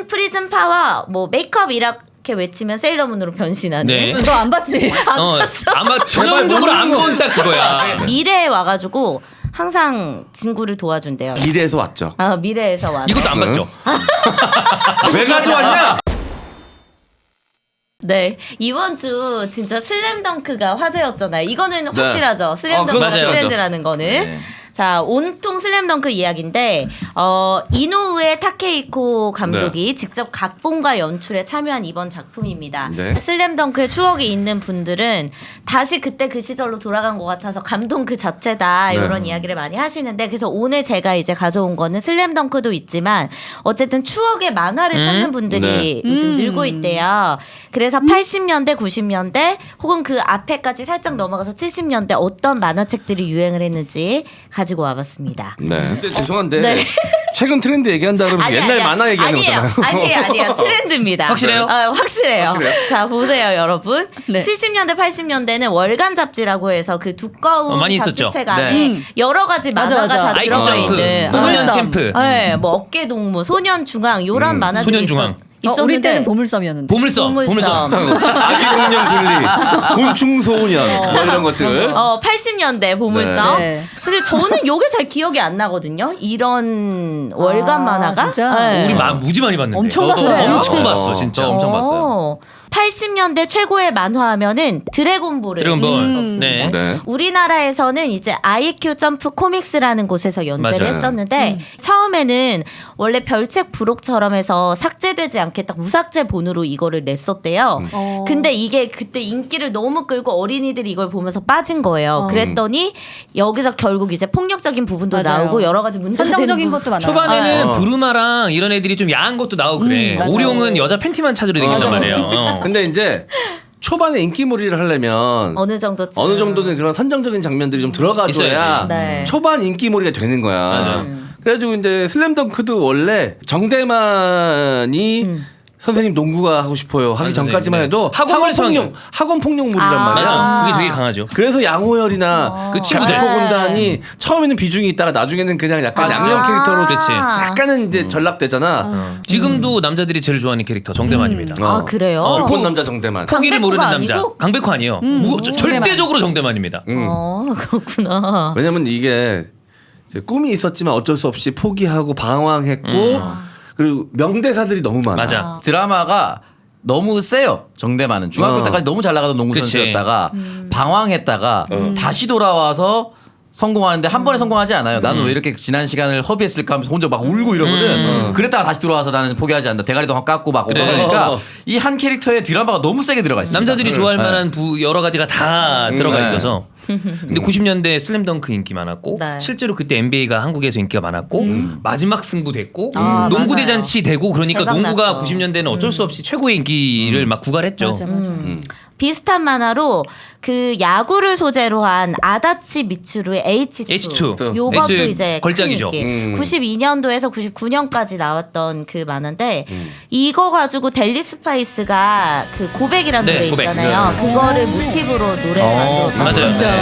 문 프리즌 파워 뭐 메이크업 이렇게 외치면 세일러문으로 변신하는. 네. 너 안 봤지? 아마 전형적으로 안 본 딱 그거야. 미래에 와가지고 항상 친구를 도와준대요. 미래에서 왔죠. 아 미래에서 와서. 이것도 안 봤죠? 왜 가져왔냐? 네 이번 주 진짜 슬램덩크가 화제였잖아요. 이거는 확실하죠. 슬램덩크 그건 확실하죠. 트렌드라는 거는. 자 온통 슬램덩크 이야기인데 이노우에 타케이코 감독이 직접 각본과 연출에 참여한 이번 작품입니다. 네. 슬램덩크의 추억이 있는 분들은 다시 그때 그 시절로 돌아간 것 같아서 감동 그 자체다 이런 이야기를 많이 하시는데 그래서 오늘 제가 이제 가져온 거는 슬램덩크도 있지만 어쨌든 추억의 만화를 찾는 분들이 요즘 늘고 있대요. 그래서 80년대 90년대 혹은 그 앞에까지 살짝 넘어가서 70년대 어떤 만화책들이 유행을 했는지 가지고 와봤습니다. 네. 근데 죄송한데 네. 최근 트렌드 얘기한다 그러면 옛날 만화 얘기하는 거잖아요. 아니에요. 트렌드입니다. 확실해요? 확실해요. 확실해요? 자 보세요 여러분. 네. 70년대 80년대는 월간 잡지라고 해서 그 두꺼운 많이 있었죠. 잡지책 안에 여러 가지 맞아, 만화가 맞아. 다 아이티 들어가 점프, 있는 소년 챔프, 네, 뭐 어깨동무, 소년중앙 요런 만화들이 소년 중앙. 있었는데 우리 때는 보물섬이었는데. 보물섬. 아기 공룡 둘리, 곤충 소년 뭐 이런 것들. 80년대 보물섬. 네. 근데 저는 요게 잘 기억이 안 나거든요. 이런 월간 만화가. 진짜? 네. 우리 무지 많이 봤는데. 엄청 저도 봤어요. 엄청 봤어, 진짜. 엄청 봤어요. 80년대 최고의 만화하면은 드래곤볼을 드래곤볼. 잊을 수 없습니다. 네. 네. 우리나라에서는 이제 IQ 점프 코믹스라는 곳에서 연재를 맞아요. 했었는데 처음에는 원래 별책 부록처럼 해서 삭제되지 않게 딱 무삭제 본으로 이거를 냈었대요. 근데 이게 그때 인기를 너무 끌고 어린이들이 이걸 보면서 빠진 거예요. 그랬더니 여기서 결국 이제 폭력적인 부분도 맞아요. 나오고 여러 가지 문제가 선정적인 되는 거. 것도 많아요. 초반에는 부르마랑 이런 애들이 좀 야한 것도 나오고 그래. 맞아요. 오룡은 여자 팬티만 찾으러 다닌단 말이에요. 근데 이제 초반에 인기몰이를 하려면 어느 정도 어느 정도는 그런 선정적인 장면들이 좀 들어가줘야 있어야지. 네. 초반 인기몰이가 되는 거야. 맞아. 그래가지고 이제 슬램덩크도 원래 정대만이 선생님 농구가 하고 싶어요 하기 맞아, 전까지만 네. 해도 학원 학원 폭력물이란 말이야. 맞아. 그게 되게 강하죠. 그래서 양호열이나 그 친구들. 공단이 처음에는 비중이 있다가 나중에는 그냥 약간 양념 캐릭터로 그치. 약간은 이제 전락되잖아. 지금도 남자들이 제일 좋아하는 캐릭터 정대만입니다. 아 그래요? 일본 남자 정대만. 포기를 모르는 강백호가 남자. 아니고? 강백호 아니에요. 절대적으로 정대만입니다. 그렇구나. 왜냐면 이게 이제 꿈이 있었지만 어쩔 수 없이 포기하고 방황했고 그리고 명대사들이 너무 많아. 맞아. 드라마가 너무 세요. 정대만은 중학교 때까지 너무 잘 나가던 농구 그치. 선수였다가 방황했다가 다시 돌아와서 성공하는데 한 번에 성공하지 않아요. 나는 왜 이렇게 지난 시간을 허비했을까 하면서 혼자 막 울고 이러거든. 그랬다가 다시 돌아와서 나는 포기하지 않는다. 대가리도 막 깎고 막 그래. 그러니까 이 한 캐릭터에 드라마가 너무 세게 들어가 있어요. 남자들이 좋아할 만한 여러 가지가 다 들어가 네. 있어서. 근데 90년대 슬램덩크 인기 많았고 네. 실제로 그때 NBA가 한국에서 인기가 많았고 마지막 승부 됐고 아, 농구 맞아요. 대잔치 되고 그러니까 대박 농구가 났죠. 90년대는 어쩔 수 없이 최고의 인기를 막 구가했죠. 맞아, 맞아. 비슷한 만화로 그 야구를 소재로 한 아다치 미츠루의 H2. H2. 요것도 H2 이제 걸작이죠. 큰 인기. 92년도에서 99년까지 나왔던 그 만화인데 이거 가지고 델리 스파이스가 그 고백이라는 네, 노래 고백. 있잖아요. 그거를 모티브로 노래를 만들었어요. 맞아요. 진짜.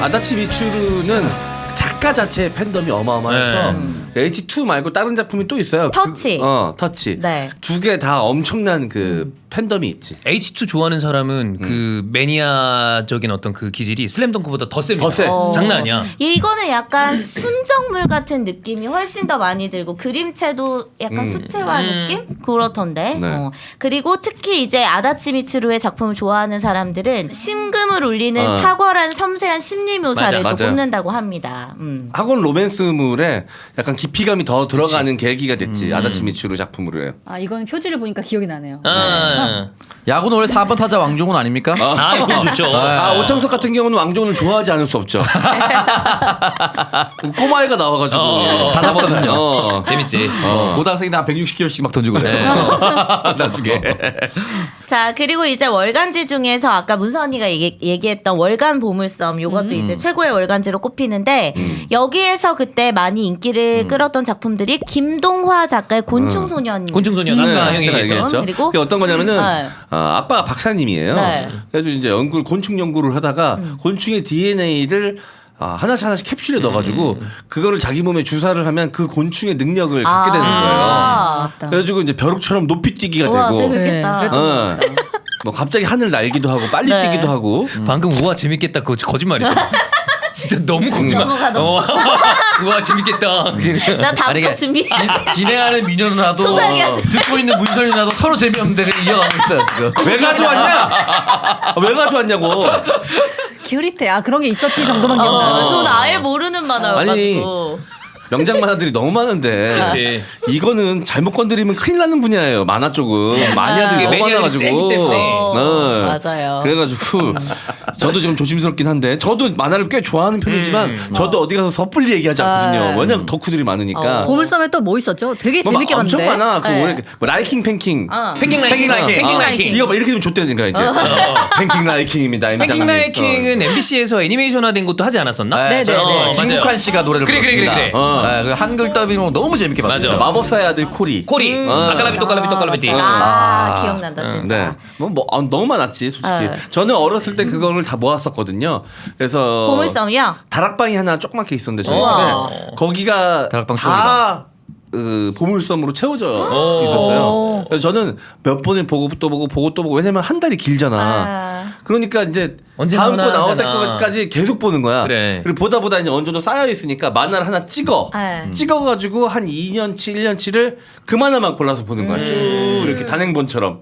아다치 미추르는 작가 자체의 팬덤이 어마어마해서 H2 말고 다른 작품이 또 있어요. 터치. 터치. 네. 두 개 다 엄청난 그 팬덤이 있지. H2 좋아하는 사람은 그 매니아적인 어떤 그 기질이 슬램덩크보다 더 셉니다. 더 세. 장난 아니야. 이거는 약간 순정물 같은 느낌이 훨씬 더 많이 들고 그림체도 약간 수채화 느낌 그렇던데. 네. 그리고 특히 이제 아다치 미츠루의 작품을 좋아하는 사람들은 심금을 울리는 탁월한 섬세한 심리 묘사를 또 맞아. 꼽는다고 합니다. 학원 로맨스물에 약간 깊이감이 더 들어가는 계기가 됐지. 아다치 미추르 작품으로 해요. 아 이거는 표지를 보니까 기억이 나네요. 야구는 원래 4번 타자 왕종훈 아닙니까? 아, 이거 좋죠. 오창석 같은 경우는 왕종을 좋아하지 않을 수 없죠. 꼬마애가 나와가지고 다 잡거든요. 재밌지. 고등학생인데 한 160kg씩 막 던지고 그래. 나중에. 자 그리고 이제 월간지 중에서 아까 문선이가 얘기했던 월간 보물섬 요것도 이제 최고의 월간지로 꼽히는데 여기에서 그때 많이 인기를 끌었던 작품들이 김동화 작가의 곤충소년. 곤충소년 아까 형이 제가 얘기했던. 얘기했죠. 그리고 그게 어떤 거냐면은 네. 아빠가 박사님이에요. 네. 그래서 이제 곤충 연구를 하다가 곤충의 DNA를 하나씩 캡슐에 넣어가지고 그거를 자기 몸에 주사를 하면 그 곤충의 능력을 갖게 되는 거예요. 맞다. 그래가지고 이제 벼룩처럼 높이 뛰기가 와, 되고, 재밌겠다. 네, 어, 뭐 갑자기 하늘 날기도 하고 빨리 네. 뛰기도 하고. 방금 우와 재밌겠다 그거 거짓말이야. 진짜 너무 거짓말. 우와 재밌겠다. 나 다음 아니, 거 준비해. 진행하는 민현 누나도 소소하게 하지. 듣고 있는 문설이 누나도 서로 재미없는데 그냥 이어가고 있어요 지금. 왜 가져왔냐? 왜 가져왔냐고. 기울이태. 그런 게 있었지 정도만 기억나. 저는 아예 모르는 만화여가지고. 명작 만화들이 너무 많은데 그렇지. 이거는 잘못 건드리면 큰일 나는 분야예요. 만화 쪽은 마니아들이 이게 너무 매니아들이 세기 많아가지고. 때문에. 맞아요. 그래가지고 저도 지금 조심스럽긴 한데 저도 만화를 꽤 좋아하는 편이지만 저도 어디 가서 섣불리 얘기하지 않거든요. 왜냐면 덕후들이 많으니까. 보물섬에 또 뭐 있었죠? 되게 뭐 재밌게 엄청 봤는데. 많아. 그 네. 뭐 라이킹 팽킹. 팽킹 라이킹. 팽킹 라이킹. 이거 막 이렇게 되면 좆대니까 이제 팽킹 라이킹입니다. 팽킹 라이킹은 MBC에서 애니메이션화된 것도 하지 않았었나? 네, 네, 네. 김국환 씨가 노래를 그래. 불렀습니다. 그 한글 더빙으로 너무 재밌게 봤어요. 맞아. 마법사의 아들 코리. 코리. 아까라비또 깔라비띠. 기억난다 진짜. 네. 너무 많았지 솔직히. 네. 저는 어렸을 때 그거를 다 모았었거든요. 그래서 보물섬이요? 다락방이 하나 조그맣게 있었는데 저희 우와. 집에 거기가 다락방 다 보물섬으로 채워져 있었어요. 그래서 저는 몇 번을 보고 또 보고 왜냐면 한 달이 길잖아. 그러니까 이제 언제 다음 거 나오나 나올 하잖아. 때까지 계속 보는 거야. 그래. 그리고 보다 이제 어느 정도 쌓여 있으니까 만화를 하나 찍어가지고 한 2년치 1년치를 그 만화만 골라서 보는 거야. 쭉 이렇게 단행본처럼.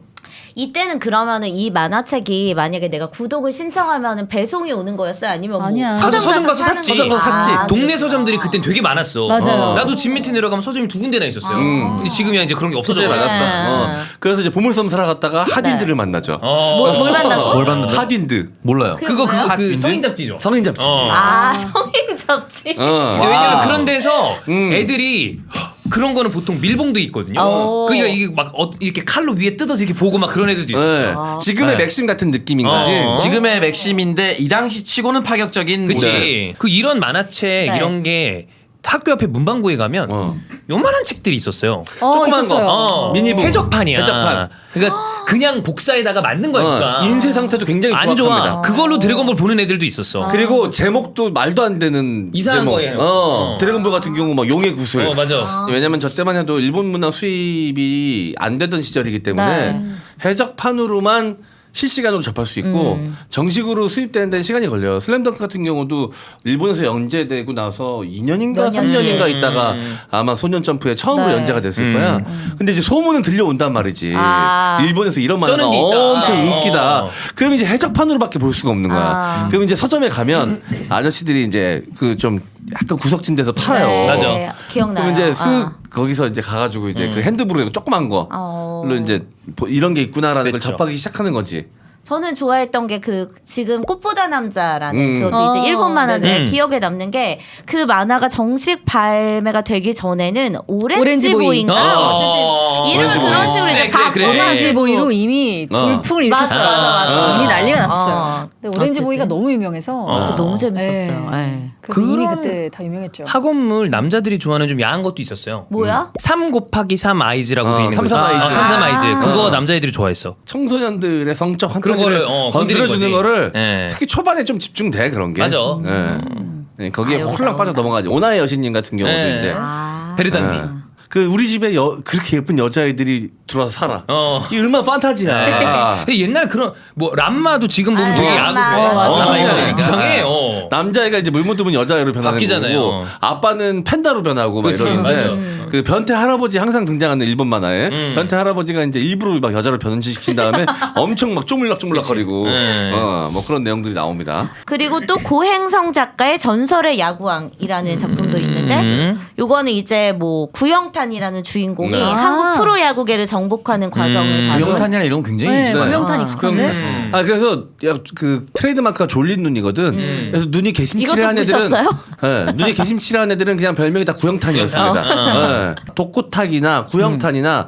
이때는 그러면은 이 만화책이 만약에 내가 구독을 신청하면은 배송이 오는 거였어요? 아니면 아니야. 뭐 가서 서점 가서 사는 샀지. 거예요? 서점 가서 샀지. 동네 서점들이 그땐 되게 많았어. 맞아요. 나도 집 밑에 내려가면 서점이 2군데나 있었어요. 근데 지금이야 이제 그런 게 소재 없어져. 많았어. 그래서 이제 보물섬 사러 갔다가 하딘드를 만나죠. 뭘 만나고? 뭘 봤는데? 하딘드. 몰라요. 그거 핫빈드? 성인 잡지죠. 성인 잡지. 성인 잡지. 왜냐면 그런 데서 음. 애들이 그런 거는 보통 밀봉도 있거든요. 그러니까 이게 막 이렇게 칼로 위에 뜯어서 이렇게 보고 막 그런 애들도 있었어. 네. 지금의 네. 맥심 같은 느낌인 거지. 지금의 맥심인데 이 당시 치고는 파격적인. 그치. 네. 그 이런 만화책 네. 이런 게 학교 앞에 문방구에 가면 요만한 책들이 있었어요. 조그만 거. 어, 미니북. 해적판이야. 해적판. 그러니까 그냥 복사에다가 맞는 거니까. 인쇄 상태도 굉장히 안 정확합니다. 좋아. 그걸로 드래곤볼 보는 애들도 있었어. 그리고 제목도 말도 안 되는 이상한 제목. 거예요. 드래곤볼 같은 경우 막 용의 구슬. 맞아. 왜냐면 저 때만 해도 일본 문화 수입이 안 되던 시절이기 때문에 해적판으로만 실시간으로 접할 수 있고 정식으로 수입되는 데는 시간이 걸려요. 슬램덩크 같은 경우도 일본에서 연재되고 나서 2년인가 3년인가 있다가 아마 소년 점프에 처음으로 네. 연재가 됐을 거야. 근데 이제 소문은 들려온단 말이지. 아. 일본에서 이런 만화가 쩌는 게 있다. 엄청 네. 인기다. 그럼 이제 해적판으로밖에 볼 수가 없는 거야. 아. 그럼 이제 서점에 가면 아저씨들이 이제 그 좀 약간 구석진 데서 팔아요. 네, 맞아. 네, 기억나요. 그럼 이제 쓱 거기서 이제 가가지고 이제 그 핸드브루 조그만 거로 이제 이런 게 있구나라는 걸 그랬죠. 접하기 시작하는 거지. 저는 좋아했던 게 그 지금 꽃보다 남자라는 그것도 이제 일본 네. 만화인데 기억에 남는 게 그 만화가 정식 발매가 되기 전에는 오렌지 오렌지 보이. 보이인가 어쨌든 이름을 오렌지 보이. 그런 식으로 이제 네, 다 그래. 오렌지 보이로 이미 돌풍을 일으켰어요. 맞아. 이미 난리가 났었어요. 근데 오렌지 어쨌든. 보이가 너무 유명해서 그거 너무 재밌었어요. 네. 네. 그래서 이미 그런 그때 다 유명했죠. 학원물 남자들이 좋아하는 좀 야한 것도 있었어요. 뭐야? 3곱하기3 아이즈라고 돼 있는 거 3 있었어. 아이즈. 3 아이즈. 그거 남자애들이 좋아했어. 청소년들의 성적 그런 판타지를 거를, 건드린 건드려주는 거지. 거를 네. 특히 초반에 좀 집중돼 그런 게. 맞아. 네, 거기에 홀랑 빠져 넘어가지. 오나의 여신님 같은 경우도 네. 이제 베르단디. 그 우리 집에 그렇게 예쁜 여자애들이 들어와서 살아. 어. 이 얼마나 판타지야. 근데 옛날 그런 뭐 람마도 지금 보면 되게 야구. 맞아. 이상해. 남자애가 이제 물 묻으면 여자애로 변하는 바뀌잖아요. 거고 아빠는 팬다로 변하고 막 그치, 이러는데 맞아. 그 변태 할아버지 항상 등장하는 일본 만화에 변태 할아버지가 이제 일부러 막 여자로 변신시킨 다음에 엄청 막 쪼물락쪼물락거리고 네. 뭐 그런 내용들이 나옵니다. 그리고 또 고행성 작가의 전설의 야구왕이라는 작품도 있는데 요거는 이제 뭐 구영탄이라는 주인공이 네. 한국 프로야구계를 정복하는 과정을 봐서 구영탄이나 이런 거 굉장히 네, 있어요. 구영탄 익숙한데. 그래서 그 트레이드마크가 졸린 눈이거든. 그래서 눈이 개심칠한 이것도 애들은 보셨어요? 네, 눈이 개심칠한 애들은 그냥 별명이 다 구영탄이었습니다. 네. 독고탁이나 구영탄이나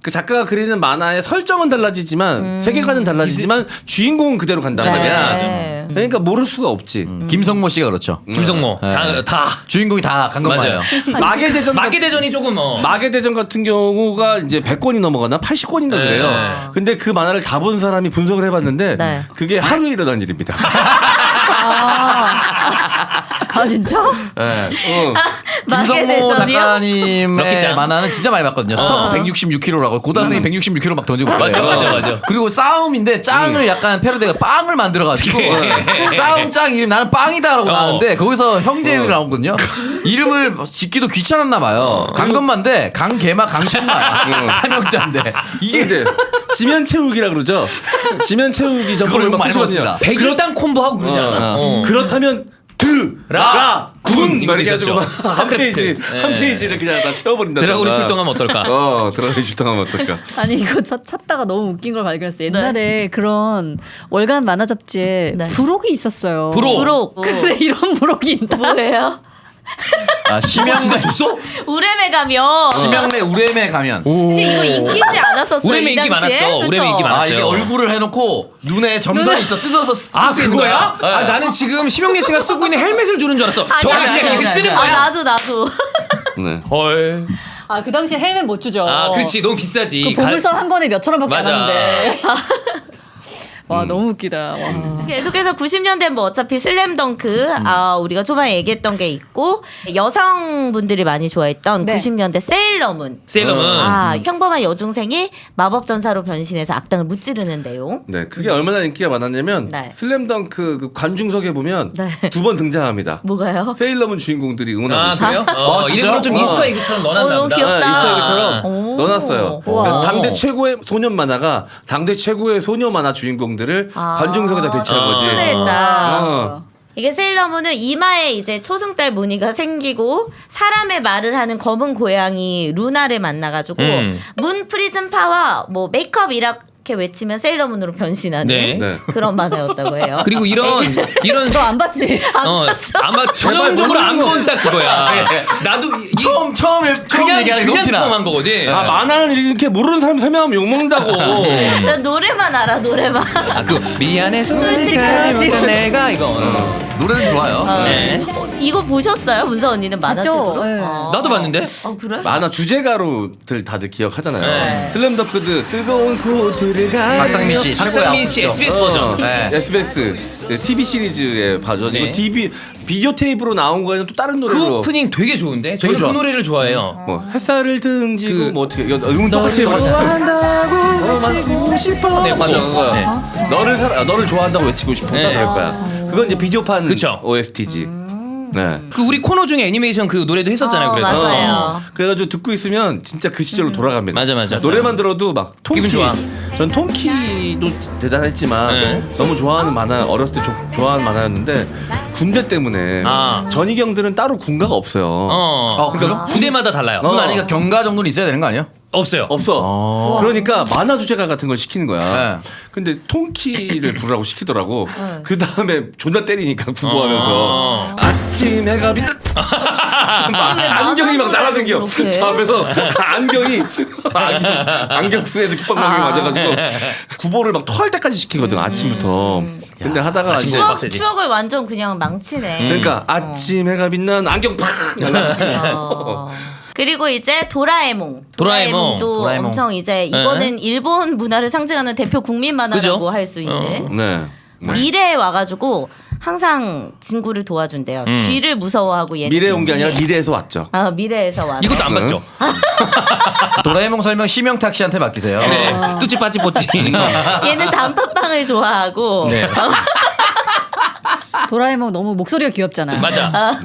그 작가가 그리는 만화의 설정은 달라지지만 세계관은 달라지지만 주인공은 그대로 간단 말이야. 네. 그러니까 모를 수가 없지. 김성모 씨가 그렇죠. 김성모. 다 주인공이 다 강건마예요. 맞아요. 마계대전 마계대전이 조금 마계대전 같은 경우가 이제 100권이 넘어가나 80권인가 그래요. 네. 근데 그 만화를 다 본 사람이 분석을 해봤는데 네. 그게 하루에 일어난 일입니다. 아 진짜? 네. 마계 김성모 대전이요? 작가님의 럭키짱. 만화는 진짜 많이 봤거든요. 스톱 166kg라고 고등학생이 166kg 막 던지고 맞아, 그래요. 맞아. 그리고 싸움인데 짱을 약간 패러디가 빵을 만들어가지고 싸움 짱 이름 나는 빵이다라고 나왔는데 거기서 형제들이 나오거든요. 이름을 짓기도 귀찮았나 봐요. 강건만데 강개마 강천마 삼형제인데 이게 이게 지면 채우기라 그러죠. 지면 채우기 그걸 전문을 막 많이 쓰시거든요. 먹었습니다. 백일당 콤보하고 그러잖아. 그렇다면 군 이거 이렇게 해가지고 있었죠. 한 페이지 스타크래프트. 한 네. 페이지를 그냥 다 채워버린다. 드라군이 출동하면 어떨까? 드라군이 출동하면 어떨까? 아니 이거 찾다가 너무 웃긴 걸 발견했어요. 옛날에 그런 월간 만화 잡지에 네. 부록이 있었어요. 부록. 근데 이런 부록이 있다. 뭐예요? 심형래 줬어? 우레메 가면. 심형래 우레메 가면. 근데 이거 인기지 않았었어요. 우레메 이 인기 당시에? 많았어. 그쵸? 우레메 인기 아 많았어요. 이게 얼굴을 해놓고 눈에 점선이 있어 뜯어서 아 쓸수 있는 그거야? 거야? 아 나는 지금 심영래 씨가 쓰고 있는 헬멧을 주는 줄 알았어. 저게 아니, 그냥 이렇게 아니, 쓰는 아니. 거야. 나도. 네. 헐. 아 그 당시에 헬멧 못 주죠. 아 그렇지 너무 비싸지. 그 보물선 한 권에 몇천 원밖에 맞아. 안 하는데. 와 너무 웃기다. 와. 계속해서 90년대 뭐 어차피 슬램덩크 우리가 초반에 얘기했던 게 있고 여성분들이 많이 좋아했던 네. 90년대 세일러문. 세일러문. 평범한 여중생이 마법 전사로 변신해서 악당을 무찌르는 내용. 네, 그게 얼마나 인기가 많았냐면 네. 슬램덩크 그 관중석에 보면 네. 두 번 등장합니다. 뭐가요? 세일러문 주인공들이 응원하고 아 있어요. 그래요? 진짜? 이름으로 좀 이스터 에그처럼 넣어놨나 너무 보다. 귀엽다. 네, 이스터에그처럼 오. 넣어놨어요. 우와. 그래서 당대 최고의 소년 만화가 당대 최고의 소녀 만화 주인공들을 관중석에다 배치한 거지. 뚜드했다. 어. 이게 세일러문은 이마에 이제 초승달 무늬가 생기고 사람의 말을 하는 검은 고양이 루나를 만나가지고 문 프리즘 파와 뭐 메이크업 이렇게 외치면 세일러문으로 변신하는 네. 네. 그런 만화였다고 해요. 그리고 이런 너 안 봤지? 아마 전형적으로 안 본 딱 그거야. 나도 처음 그냥 얘기하는 게 그냥 너무 처음 한 거거든. 아 만화는 이렇게 모르는 사람 설명하면 욕 먹는다고. 나 노래만 알아 노래만. 그 미안해 솔직하지 솔직하지 내가 이거. 노래는 좋아요. 네. 이거 보셨어요? 문서 언니는 만화책으로? 봤죠. 네. 나도 봤는데. 그래? 만화 주제가로들 다들 기억하잖아요. 네. 슬램덩크도 뜨거운 코트를 가. 박상민 씨 박상민 씨 SBS 버전. 네. SBS TV 시리즈의 버전이고 네. 비디오 테이프로 나온 거에는 또 다른 그 노래로 오프닝 되게 좋은데. 저는 좋아. 그 노래를 좋아해요. 뭐 햇살을 등지고 그- 뭐 어떻게 응 똑같이 해봐. 외치고 싶어. 네, 맞아 그거. 그거야. 네. 너를 좋아한다고 외치고 싶어. 네. 될 거야. 그건 이제 비디오판 그쵸. OST지. 네. 그 우리 코너 중에 애니메이션 그 노래도 했었잖아요. 그래서 맞아요. 그래가지고 듣고 있으면 진짜 그 시절로 돌아갑니다. 맞아. 노래만 들어도 막 통키. 기분 좋아. 전 통키도 대단했지만 네. 너무 좋아하는 만화 어렸을 때 좋아하는 만화였는데 군대 때문에 아. 전위경들은 따로 군가가 없어요. 그러니까 부대마다 달라요. 그건 아니니까 경가 정도는 있어야 되는 거 아니에요? 없어요. 없어. 그러니까 만화 주제가 같은 걸 시키는 거야. 네. 근데 통키를 부르라고 시키더라고. 그 다음에 존나 때리니까 구보하면서 아침 해가 빛. 안경이 막 날아다녀. 그렇게? 저 앞에서 안경 쓴 애들 깃방망이 맞아가지고 구보를 막 토할 때까지 시키거든 아침부터. 근데 하다가 아침 이제 구보 빡세지. 추억을 완전 그냥 망치네. 그러니까 아침 해가 빛난 안경 팍. 그리고 이제 도라에몽. 도라에몽도 도라에몽. 엄청 이제 이거는 일본 문화를 상징하는 대표 국민 만화라고 그죠? 할 수 있는. 네. 미래에 와가지고 항상 친구를 도와준대요. 쥐를 무서워하고 얘네. 미래 온 게 아니라 미래에서 왔죠. 미래에서 와서. 이것도 안 봤죠. 도라에몽 설명 심영탁 씨한테 맡기세요. 그래. 뚜찌 빠찌 뽀찌. 얘는 단팥빵을 좋아하고. 네. 도라에몽 너무 목소리가 귀엽잖아. 맞아.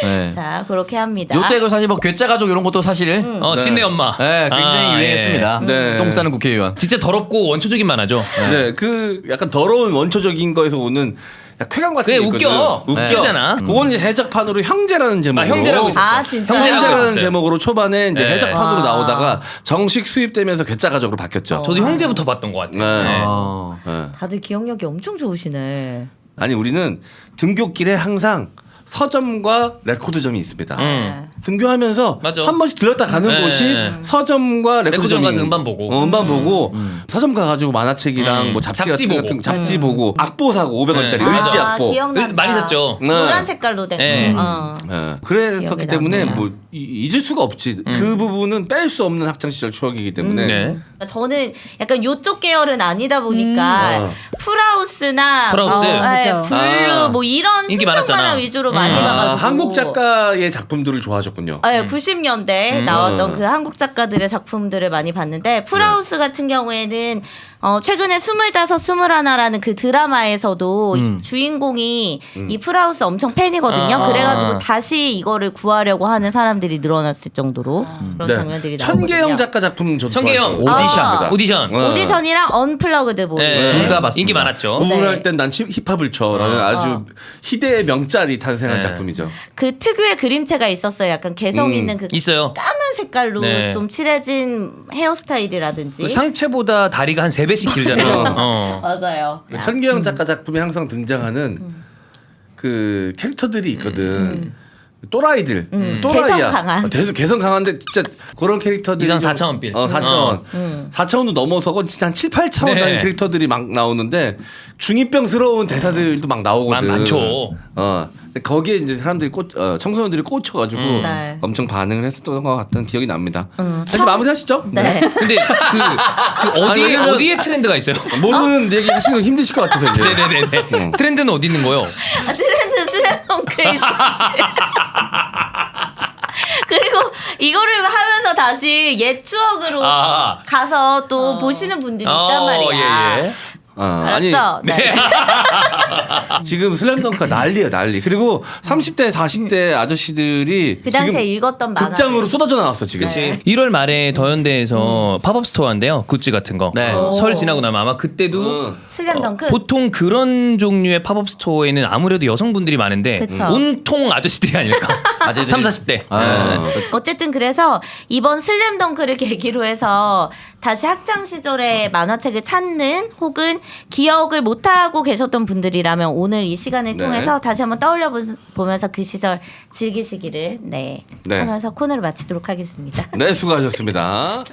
네. 자 그렇게 합니다. 요때 그 사실 뭐 괴짜 가족 이런 것도 사실 진내 엄마. 네, 굉장히 아, 유행했습니다. 네. 똥 싸는 국회의원. 진짜 더럽고 원초적인 만화죠. 네, 그 약간 더러운 원초적인 거에서 오는 쾌감 같은 그래, 게 있거든. 웃겨. 웃기잖아. 그거는 이제 해적판으로 형제라는 제목으로. 형제라고 있었어. 아 진짜. 형제라고 형제라는 있었어요. 제목으로 초반에 이제 네. 해적판으로 나오다가 정식 수입되면서 괴짜 가족으로 바뀌었죠. 저도 형제부터 봤던 것 같아요. 네. 네. 네. 다들 기억력이 엄청 좋으시네. 아니 우리는 등교길에 항상 서점과 레코드점이 있습니다. 등교하면서 맞아. 한 번씩 들렀다 가는 네. 곳이 서점과 레코드점 레코드점이 가서 음반 보고. 음반 보고 서점 가가지고 만화책이랑 뭐 잡지 잡지 같은, 보고. 같은 잡지 보고 악보 사고 500원짜리 네. 을지 악보. 기억난다. 많이 샀죠. 네. 노란 색깔로 된 네. 거. 네. 그랬었기 기억이 때문에 납니다. 뭐 잊을 수가 없지. 그 부분은 뺄 수 없는 학창 시절 추억이기 때문에. 네. 저는 약간 요쪽 계열은 아니다 보니까 풀하우스나 풀하우스. 블루 아. 뭐 이런 인기 순정 많았잖아. 만화 위주로 많이 봐가지고 한국 작가의 작품들을 좋아하셨군요. 네, 90년대 나왔던 그 한국 작가들의 작품들을 많이 봤는데 프라우스 같은 경우에는 최근에 25, 21라는 그 드라마에서도 이 주인공이 이 프라우스 엄청 팬이거든요. 그래가지고 다시 이거를 구하려고 하는 사람들이 늘어났을 정도로 그런 장면들이 나오거든요. 천계영 작가 작품 저도 천계영. 좋아했어요. 오디션. 오디션이랑 언플러그드 보이. 둘다 봤습니다. 인기 많았죠. 우울할 땐 난 힙합을 쳐라는 아주 희대의 명작이 탄생한 네. 작품이죠. 그 특유의 그림체가 있었어요. 약간 개성 있는 그 있어요. 까만 색깔로 네. 좀 칠해진 헤어스타일이라든지. 그 상체보다 다리가 한 3배씩 길잖아요. 맞아요. 천계영 작가 작품에 항상 등장하는 그 캐릭터들이 있거든. 또라이들, 또라이야. 개성 강한. 개성 강한데 진짜 그런 캐릭터들이 이전 좀- 4차원 빌. 4차원. 4차원도 넘어서고 진짜 한 7, 8차원 네. 되는 캐릭터들이 막 나오는데 중이병스러운 대사들도 막 나오거든. 많죠. 근데 거기에 이제 사람들이 청소년들이 꽂혀가지고 네. 엄청 반응을 했었던 것 같던 기억이 납니다. 이제 마무리하시죠. 네. 근데 왜냐면- 어디에 트렌드가 있어요? 모르는 얘기 하시는 거 힘드실 것 같아서 이제. 네네네. 트렌드는 어디 있는 거요? 트렌드 슬램덩크에 있었지. 그리고 이거를 하면서 다시 옛 추억으로 아. 가서 또 보시는 분들이 있단 말이야. 예. 아니 알았죠? 네. 지금 슬램덩크가 난리야 난리. 그리고 30대 40대 아저씨들이 그 당시에 지금 읽었던 만화. 극장으로 쏟아져 나왔어 지금. 그치. 1월 말에 더현대에서 팝업 스토어인데요. 굿즈 같은 거. 네. 설 지나고 나면 아마 그때도 슬램덩크. 보통 그런 종류의 팝업 스토어에는 아무래도 여성분들이 많은데 그쵸. 온통 아저씨들이 아닐까. 아재들이. 3, 40대. 어쨌든 그래서 이번 슬램덩크를 계기로 해서 다시 학창 시절의 만화책을 찾는 혹은 기억을 못하고 계셨던 분들이라면 오늘 이 시간을 네. 통해서 다시 한번 떠올려 보면서 그 시절 즐기시기를 네. 하면서 코너를 마치도록 하겠습니다. 네 수고하셨습니다.